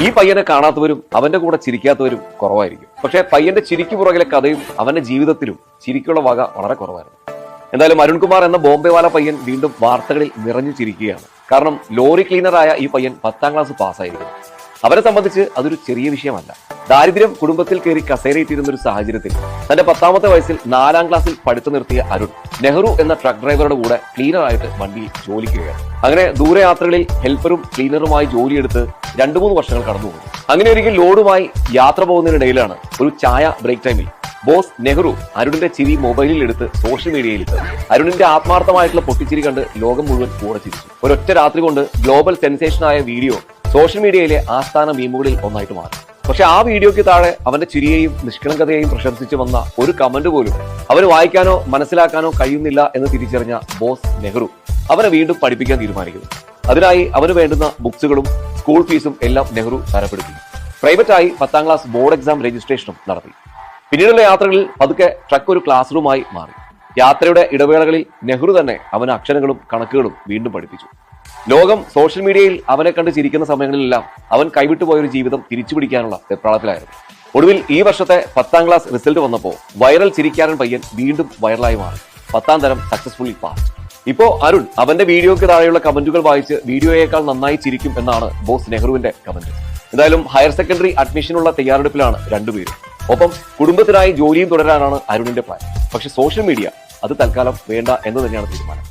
ഈ പയ്യനെ കാണാത്തവരും അവന്റെ കൂടെ ചിരിക്കാത്തവരും കുറവായിരിക്കും. പക്ഷെ പയ്യന്റെ ചിരിക്ക് പുറകിലെ കഥയും അവന്റെ ജീവിതത്തിലും ചിരിക്കുള്ള വക വളരെ കുറവായിരുന്നു. എന്തായാലും അരുൺകുമാർ എന്ന ബോംബെ വാല പയ്യൻ വീണ്ടും വാർത്തകളിൽ നിറഞ്ഞു ചിരിക്കുകയാണ്. കാരണം ലോറി ക്ലീനറായ ഈ പയ്യൻ 10ാം ക്ലാസ് പാസ്സായിരിക്കുന്നു. അവരെ സംബന്ധിച്ച് അതൊരു ചെറിയ വിഷയമല്ല. ദാരിദ്ര്യം കുടുംബത്തിൽ കയറി കസേരയിട്ടിരുന്ന ഒരു സാഹചര്യത്തിൽ തന്റെ 10ാമത്തെ വയസ്സിൽ 4ാം ക്ലാസ്സിൽ പഠിത്തു നിർത്തിയ അരുൺ നെഹ്റു എന്ന ട്രക്ക് ഡ്രൈവറുടെ കൂടെ ക്ലീനറായിട്ട് വണ്ടിയിൽ ജോലിക്കുകയാണ്. അങ്ങനെ ദൂരയാത്രകളിൽ ഹെൽപ്പറും ക്ലീനറുമായി ജോലിയെടുത്ത് 2-3 വർഷങ്ങൾ കടന്നുപോകും. അങ്ങനെ ഒരിക്കൽ ലോഡുമായി യാത്ര പോകുന്നതിനിടയിലാണ് ഒരു ചായ ബ്രേക്ക് ടൈമിൽ ബോസ് നെഹ്റു അരുണിന്റെ ചിരി മൊബൈലിൽ എടുത്ത് സോഷ്യൽ മീഡിയയിൽ ഇട്ട്. അരുണിന്റെ ആത്മാർത്ഥമായിട്ടുള്ള പൊട്ടിച്ചിരി കണ്ട് ലോകം മുഴുവൻ കൂടെ ചിരിച്ചു. ഒരൊറ്റ രാത്രി കൊണ്ട് ഗ്ലോബൽ സെൻസേഷനായ വീഡിയോ സോഷ്യൽ മീഡിയയിലെ ആസ്ഥാന മീമുകളിൽ ഒന്നായിട്ട് മാറി. പക്ഷെ ആ വീഡിയോയ്ക്ക് താഴെ അവന്റെ ചിരിയെയും നിഷ്കളങ്കതയെയും പ്രശംസിച്ചു വന്ന ഒരു കമന്റ് പോലും അവന് വായിക്കാനോ മനസ്സിലാക്കാനോ കഴിയുന്നില്ല എന്ന് തിരിച്ചറിഞ്ഞ ബോസ് നെഹ്റു അവനെ വീണ്ടും പഠിപ്പിക്കാൻ തീരുമാനിക്കുന്നു. അതിനായി അവന് വേണ്ടുന്ന ബുക്സുകളും സ്കൂൾ ഫീസും എല്ലാം നെഹ്റു തരപ്പെടുത്തി. പ്രൈവറ്റായി 10ാം ക്ലാസ് ബോർഡ് എക്സാം രജിസ്ട്രേഷനും നടത്തി. പിന്നീടുള്ള യാത്രകളിൽ പതുക്കെ ട്രക്ക് ഒരു ക്ലാസ് റൂമായി മാറി. യാത്രയുടെ ഇടവേളകളിൽ നെഹ്റു തന്നെ അവന് അക്ഷരങ്ങളും കണക്കുകളും വീണ്ടും പഠിപ്പിച്ചു. ലോകം സോഷ്യൽ മീഡിയയിൽ അവനെ കണ്ട് ചിരിക്കുന്ന സമയങ്ങളിലെല്ലാം അവൻ കൈവിട്ടുപോയൊരു ജീവിതം തിരിച്ചുപിടിക്കാനുള്ള വെപ്രാളത്തിലായിരുന്നു. ഒടുവിൽ ഈ വർഷത്തെ 10ാം ക്ലാസ് റിസൾട്ട് വന്നപ്പോൾ വൈറൽ ചിരിക്കാരൻ പയ്യൻ വീണ്ടും വൈറലായി മാറി. 10ാം തരം സക്സസ്ഫുള്ളി പാസ്. ഇപ്പോ അരുൺ അവന്റെ വീഡിയോയ്ക്ക് താഴെയുള്ള കമന്റുകൾ വായിച്ച് വീഡിയോയേക്കാൾ നന്നായി ചിരിക്കും എന്നാണ് ബോസ് നെഹ്റുവിന്റെ കമന്റ്. എന്തായാലും ഹയർ സെക്കൻഡറി അഡ്മിഷനുള്ള തയ്യാറെടുപ്പിലാണ് രണ്ടുപേരും. ഒപ്പം കുടുംബത്തിനായി ജോലിയും തുടരാനാണ് അരുണിന്റെ പ്ലാൻ. പക്ഷെ സോഷ്യൽ മീഡിയ അത് തൽക്കാലം വേണ്ട എന്ന് തന്നെയാണ് തീരുമാനം.